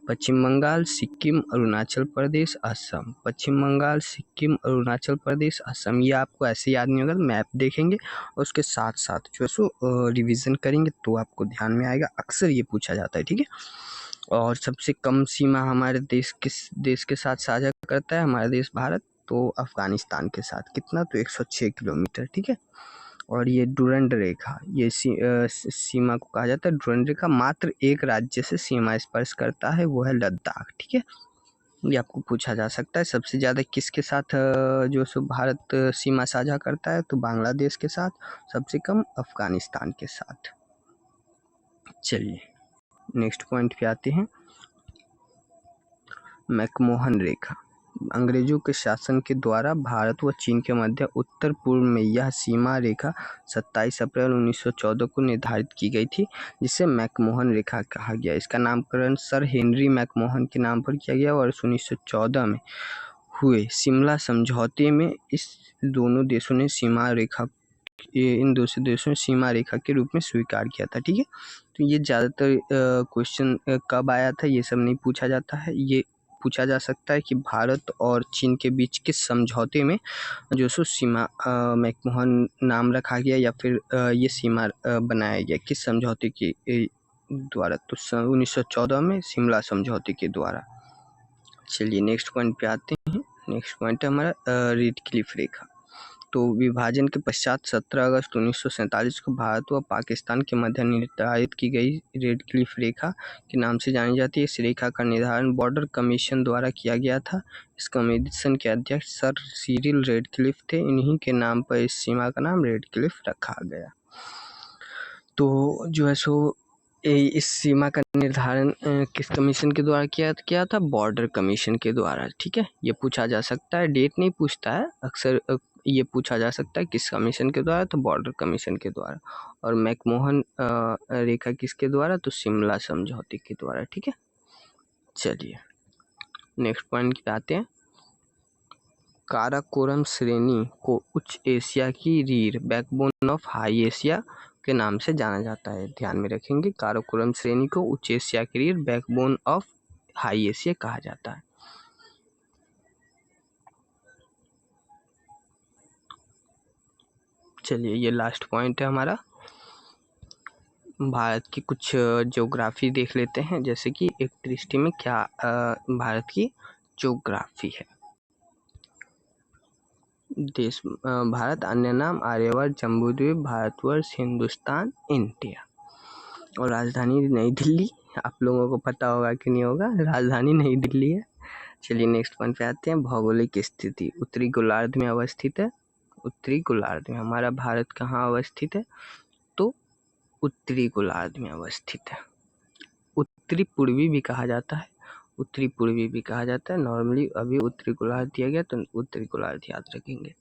पश्चिम बंगाल, सिक्किम, अरुणाचल प्रदेश, असम। पश्चिम बंगाल, सिक्किम, अरुणाचल प्रदेश, असम। ये आपको ऐसे याद नहीं होगा, मैप देखेंगे और उसके साथ साथ जो है सो रिविज़न करेंगे तो आपको ध्यान में आएगा। अक्सर ये पूछा जाता है। ठीक है, और सबसे कम सीमा हमारे देश किस देश के साथ साझा करता है हमारा देश भारत? तो अफगानिस्तान के साथ। कितना? तो 106 किलोमीटर। ठीक है, और ये डुरंड रेखा, ये सीमा को कहा जाता है डुरंड रेखा। मात्र एक राज्य से सीमा स्पर्श करता है, वो है लद्दाख। ठीक है, ये आपको पूछा जा सकता है। सबसे ज़्यादा किसके साथ जो सो भारत सीमा साझा करता है? तो बांग्लादेश के साथ। सबसे कम अफगानिस्तान के साथ। चलिए नेक्स्ट पॉइंट पे आते हैं। मैकमोहन रेखा। अंग्रेजों के शासन के द्वारा भारत व चीन के मध्य उत्तर पूर्व में यह सीमा रेखा 27 अप्रैल 1914 को निर्धारित की गई थी, जिसे मैकमोहन रेखा कहा गया। इसका नामकरण सर हेनरी मैकमोहन के नाम पर किया गया और 1914 में हुए शिमला समझौते में इस दोनों देशों ने सीमा रेखा इन दूसरे देशों ने सीमा रेखा के रूप में स्वीकार किया था। ठीक है, तो ये ज़्यादातर क्वेश्चन कब आया था ये सब नहीं पूछा जाता है। ये पूछा जा सकता है कि भारत और चीन के बीच किस समझौते में जो सो सीमा मैकमोहन नाम रखा गया या फिर ये सीमा बनाया गया, किस समझौते के द्वारा? तो 1914 में शिमला समझौते के द्वारा। चलिए नेक्स्ट पॉइंट पे आते हैं। नेक्स्ट पॉइंट है हमारा रेड क्लिफ रेखा। तो विभाजन के पश्चात 17 अगस्त 1947 को भारत व पाकिस्तान के मध्य निर्धारित की गई रेड क्लिफ रेखा के नाम से जानी जाती है। इस रेखा का निर्धारण बॉर्डर कमीशन द्वारा किया गया था। इस कमीशन के अध्यक्ष सर सिरिल रेडक्लिफ थे। इन्हीं के नाम पर इस सीमा का नाम रेड क्लिफ रखा गया। तो जो है सो इस सीमा का निर्धारण किस कमीशन के द्वारा किया था? बॉर्डर कमीशन के द्वारा। ठीक है, ये पूछा जा सकता है, डेट नहीं पूछता है अक्सर। ये पूछा जा सकता है किस कमीशन के द्वारा? तो बॉर्डर कमीशन के द्वारा। और मैकमोहन रेखा किसके द्वारा? तो शिमला समझौते के द्वारा। ठीक है, चलिए नेक्स्ट पॉइंट पे आते हैं। काराकोरम श्रेणी को उच्च एशिया की रीढ़, बैकबोन ऑफ हाई एशिया के नाम से जाना जाता है। ध्यान में रखेंगे, काराकोरम श्रेणी को उच्च एशिया की रीढ़, बैकबोन ऑफ हाई एशिया कहा जाता है। चलिए ये लास्ट पॉइंट है हमारा। भारत की कुछ ज्योग्राफी देख लेते हैं, जैसे कि एक दृष्टि में क्या भारत की ज्योग्राफी है। देश भारत, अन्य नाम आर्यवर्त, जम्बूद्वीप, भारतवर्ष, हिंदुस्तान, इंडिया। और राजधानी नई दिल्ली। आप लोगों को पता होगा कि नहीं होगा, राजधानी नई दिल्ली है। चलिए नेक्स्ट पॉइंट पे आते हैं। भौगोलिक स्थिति उत्तरी गोलार्ध में अवस्थित है। उत्तरी गोलार्ध में हमारा भारत कहाँ अवस्थित है? तो उत्तरी गोलार्ध में अवस्थित है। उत्तरी पूर्वी भी कहा जाता है, उत्तरी पूर्वी भी कहा जाता है। नॉर्मली अभी उत्तरी गोलार्ध दिया गया तो उत्तरी गोलार्ध याद रखेंगे।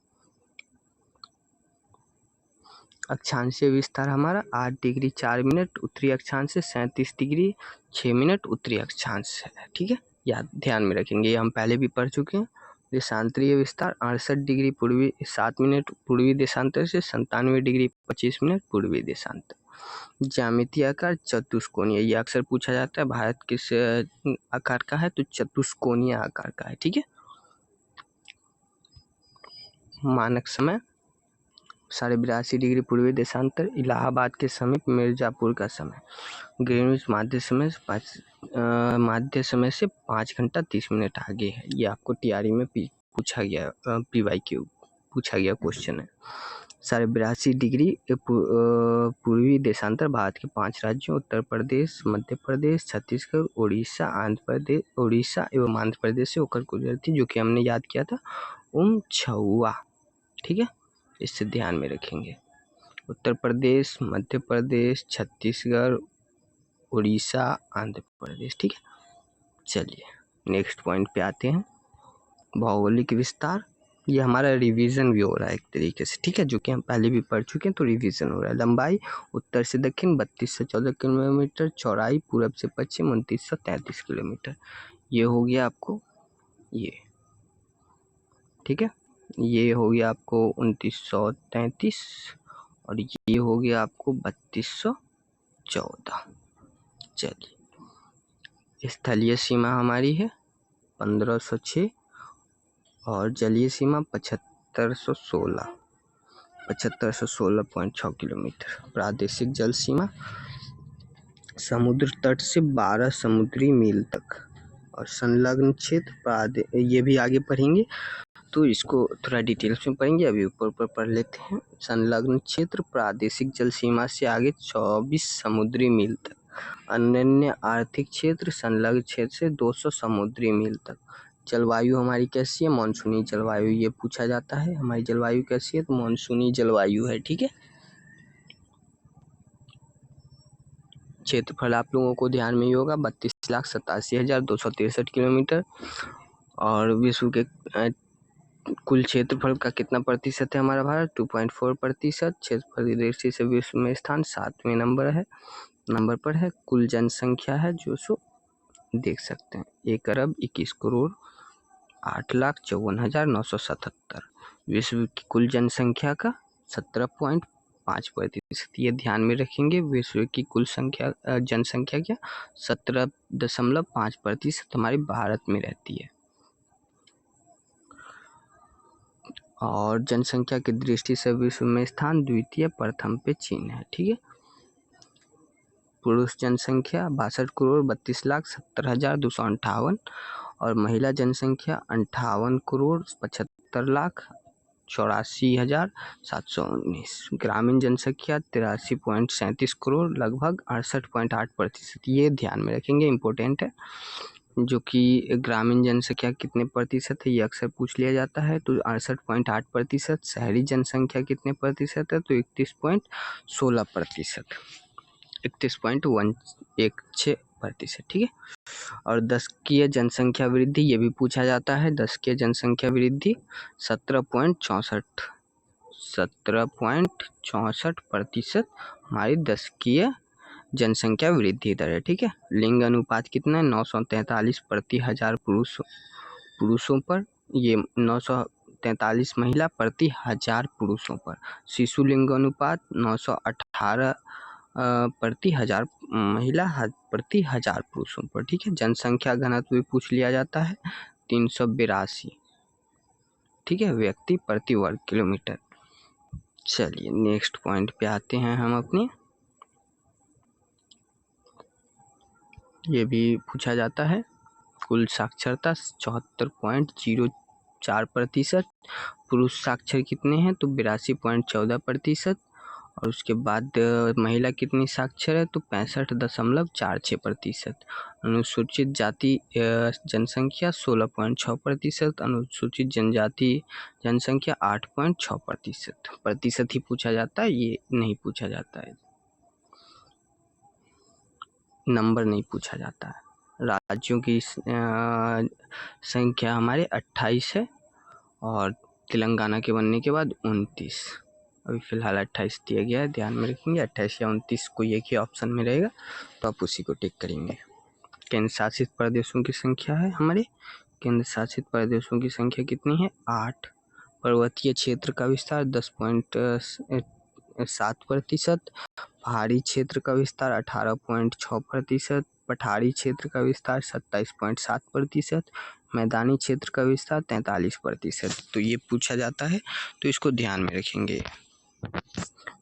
अक्षांशीय विस्तार हमारा 8 डिग्री 4 मिनट उत्तरी अक्षांश से 37 डिग्री 6 मिनट उत्तरी अक्षांश से है। ठीक है, याद ध्यान में रखेंगे, ये हम पहले भी पढ़ चुके हैं। देशांतरीय विस्तार 68 डिग्री पूर्वी 7 मिनट पूर्वी देशांतर से 97 डिग्री 25 मिनट पूर्वी देशांतर। ज्यामितीय आकार चतुष्कोणीय, ये अक्सर पूछा जाता है भारत किस आकार का है? तो चतुष्कोणीय आकार का है। ठीक है, मानक समय 82.5 डिग्री पूर्वी देशांतर, इलाहाबाद के समीप मिर्जापुर का समय, ग्रीनविच माध्य समय से 5 घंटा 30 मिनट आगे है। ये आपको टीआरई में पूछा गया, पीवाईक्यू पूछा गया क्वेश्चन है। 82.5 डिग्री पूर्वी देशांतर भारत के 5 राज्यों उत्तर प्रदेश, मध्य प्रदेश, छत्तीसगढ़, उड़ीसा, आंध्र प्रदेश, उड़ीसा एवं आंध्र प्रदेश से होकर गुजरती, जो कि हमने याद किया था छुआ। ठीक है, इससे ध्यान में रखेंगे। उत्तर प्रदेश, मध्य प्रदेश, छत्तीसगढ़, उड़ीसा, आंध्र प्रदेश। ठीक है, चलिए नेक्स्ट पॉइंट पे आते हैं। भौगोलिक विस्तार, ये हमारा रिवीजन भी हो रहा है एक तरीके से, ठीक है, जो कि हम पहले भी पढ़ चुके हैं, तो रिवीजन हो रहा है। लंबाई उत्तर से दक्षिण 32 से 14 किलोमीटर, चौड़ाई पूरब से पश्चिम 29 से 33 किलोमीटर। ये हो गया आपको ये, ठीक है, ये हो गया आपको 2933 और ये हो गया आपको 3214। चलिए, स्थलीय सीमा हमारी है 1506 और जलीय सीमा 7516.6 किलोमीटर। प्रादेशिक जल सीमा समुद्र तट से 12 समुद्री मील तक और संलग्न क्षेत्र, ये भी आगे पढ़ेंगे तो इसको थोड़ा डिटेल्स में पढ़ेंगे, अभी ऊपर पढ़ लेते हैं। संलग्न क्षेत्र प्रादेशिक जल सीमा से आगे 24 समुद्री मील तक। अनन्य आर्थिक क्षेत्र संलग्न क्षेत्र से 200 समुद्री मील तक। जलवायु हमारी कैसी है? मानसूनी जलवायु, ये पूछा जाता है हमारी जलवायु कैसी है, तो मानसूनी जलवायु है, ठीक है। क्षेत्रफल आप लोगों को ध्यान में ही होगा 32,87,263 किलोमीटर। और विश्व के कुल क्षेत्रफल का कितना प्रतिशत है हमारा भारत? 2.4%। क्षेत्रफल की दृष्टि से विश्व में स्थान 7वें नंबर पर है। कुल जनसंख्या है जो सो देख सकते हैं 1,21,08,54,977। विश्व की कुल जनसंख्या का 17.5%, ये ध्यान में रखेंगे। विश्व की कुल जनसंख्या क्या 17.5% हमारे भारत में रहती है। और जनसंख्या की दृष्टि से विश्व में स्थान द्वितीय, प्रथम पे चीन है, ठीक है। पुरुष जनसंख्या 62,32,70,258 और महिला जनसंख्या 58,74,84,719। ग्रामीण जनसंख्या 83.37 करोड़, लगभग 68.8%, ये ध्यान में रखेंगे, इम्पोर्टेंट है। जो कि ग्रामीण जनसंख्या कितने प्रतिशत है ये अक्सर पूछ लिया जाता है, तो 68.8%। शहरी जनसंख्या कितने प्रतिशत है, तो 31.16%, 31.116%, ठीक है। और दशकीय जनसंख्या वृद्धि ये भी पूछा जाता है। दशकीय जनसंख्या वृद्धि 17.64% हमारी दशकीय जनसंख्या वृद्धि दर है, ठीक है। लिंग अनुपात कितना है? 943 प्रति हजार पुरुषों पर, ये 943 महिला प्रति हजार पुरुषों पर। शिशु लिंग अनुपात 918 प्रति हजार महिला प्रति हजार पुरुषों पर, ठीक है। जनसंख्या घनत्व भी पूछ लिया जाता है 382, ठीक है, व्यक्ति प्रति वर्ग किलोमीटर। चलिए नेक्स्ट पॉइंट पे आते हैं हम अपने, ये भी पूछा जाता है। कुल साक्षरता 74.04%। पुरुष साक्षर कितने हैं, तो 82.14%। और उसके बाद महिला कितनी साक्षर है, तो 65.46%। अनुसूचित जाति जनसंख्या 16.6%। अनुसूचित जनजाति जनसंख्या 8.6%। प्रतिशत ही पूछा जाता है, ये नहीं पूछा जाता है, नंबर नहीं पूछा जाता है। राज्यों की संख्या हमारे 28 है और तेलंगाना के बनने के बाद 29, अभी फिलहाल 28 दिया गया है, ध्यान में रखेंगे। 28 या 29 कोई एक ही ऑप्शन में रहेगा, तो आप उसी को टिक करेंगे। केंद्र शासित प्रदेशों की संख्या है हमारे, केंद्र शासित प्रदेशों की संख्या कितनी है? 8। पर्वतीय क्षेत्र का विस्तार 10.7%। पहाड़ी क्षेत्र का विस्तार 18.6%। पठारी क्षेत्र का विस्तार 27.7%। मैदानी क्षेत्र का विस्तार 43%। तो ये पूछा जाता है, तो इसको ध्यान में रखेंगे।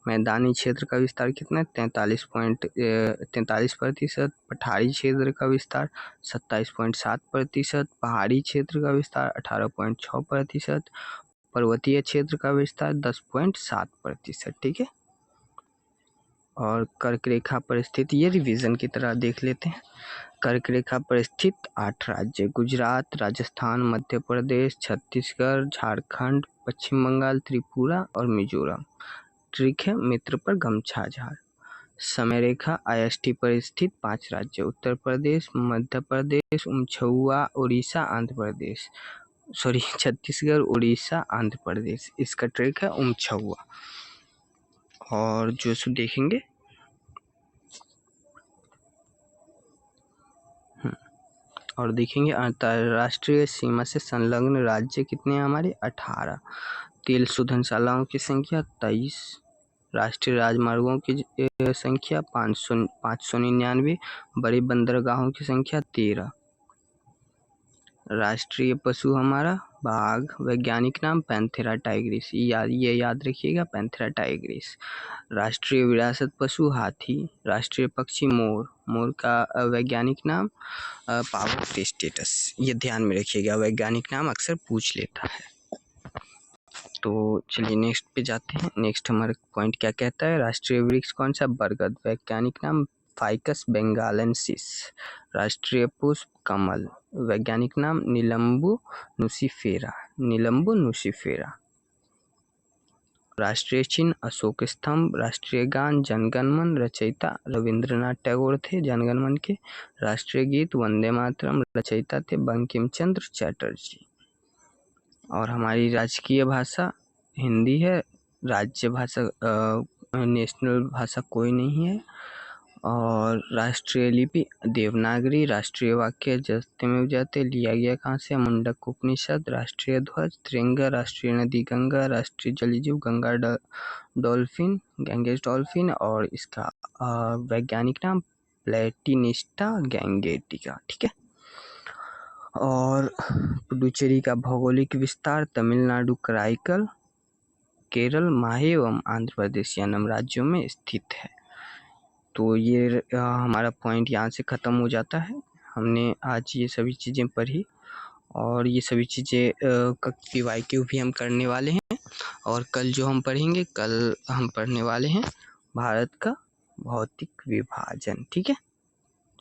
मैदानी क्षेत्र का विस्तार कितना है? 43%। पठारी क्षेत्र का विस्तार 27.7%। पहाड़ी क्षेत्र का विस्तार 18.6%। पर्वतीय क्षेत्र का विस्तार 10.7%, ठीक है। और कर्क रेखा पर स्थित, ये रिवीजन की तरह देख लेते हैं। कर्क रेखा पर स्थित 8 राज्य: गुजरात, राजस्थान, मध्य प्रदेश, छत्तीसगढ़, झारखंड, पश्चिम बंगाल, त्रिपुरा और मिजोरम। ट्रिक है मित्र पर गमछा झाड़। समय रेखा IST पर स्थित 5 राज्य: उत्तर प्रदेश, मध्य प्रदेश, उमछुआ, उड़ीसा, आंध्र प्रदेश। सॉरी छत्तीसगढ़, उड़ीसा, आंध्र प्रदेश, इसका ट्रैक है उमछुआ। और जो सो देखेंगे और देखेंगे अंतर्राष्ट्रीय सीमा से संलग्न राज्य कितने हैं हमारे 18। तेल शोधनशालाओं की संख्या 23। राष्ट्रीय राजमार्गों की संख्या 599। बड़े बंदरगाहों की संख्या 13। राष्ट्रीय पशु हमारा बाघ। वैज्ञानिक नाम पैंथेरा टाइग्रिस, ये याद रखिएगा, पैंथेरा टाइग्रिस। राष्ट्रीय विरासत पशु हाथी। राष्ट्रीय पक्षी मोर। मोर का वैज्ञानिक नाम पावक टेस्टेटस, ये ध्यान में रखिएगा, वैज्ञानिक नाम अक्सर पूछ लेता है। तो चलिए नेक्स्ट पे जाते हैं। नेक्स्ट हमारा पॉइंट क्या कहता है, राष्ट्रीय वृक्ष कौन सा, बरगद। वैज्ञानिक नाम फाइकस बेंगालेंसिस। राष्ट्रीय पुष्प कमल। वैज्ञानिक नाम निलंबू नुसिफेरा, निलंबू नुसिफेरा। राष्ट्रीय चिन्ह अशोक स्तंभ। राष्ट्रीय गान जनगण मन। रचयिता रविंद्रनाथ टैगोर थे जनगण मन के। राष्ट्रीय गीत वंदे मातरम। रचयिता थे बंकिम चंद्र चटर्जी। और हमारी राजकीय भाषा हिंदी है। राज्य भाषा नेशनल भाषा कोई नहीं है। और राष्ट्रीय लिपि देवनागरी। राष्ट्रीय वाक्य जस्ते में जाते लिया गया कहाँ से, मुंडक उपनिषद। राष्ट्रीय ध्वज तिरंगा। राष्ट्रीय नदी गंगा। राष्ट्रीय जलीय गंगा डॉल्फिन, गैंगेस डॉल्फिन। और इसका वैज्ञानिक नाम प्लेटिनिस्टा गैंगेटिका, ठीक है। और पुडुचेरी का भौगोलिक विस्तार तमिलनाडु कराईकल, केरल माहे एवं आंध्र प्रदेश यानम राज्यों में स्थित है। तो ये हमारा पॉइंट यहाँ से ख़त्म हो जाता है। हमने आज ये सभी चीज़ें पढ़ी और ये सभी चीज़ें PYQ भी हम करने वाले हैं। और कल जो हम पढ़ेंगे, कल हम पढ़ने वाले हैं भारत का भौतिक विभाजन, ठीक है।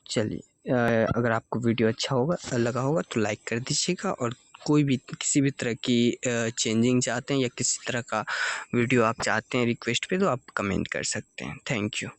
चलिए अगर आपको वीडियो अच्छा लगा होगा तो लाइक कर दीजिएगा। और कोई भी किसी भी तरह की चेंजिंग चाहते हैं या किसी तरह का वीडियो आप चाहते हैं रिक्वेस्ट पे, तो आप कमेंट कर सकते हैं। Thank you.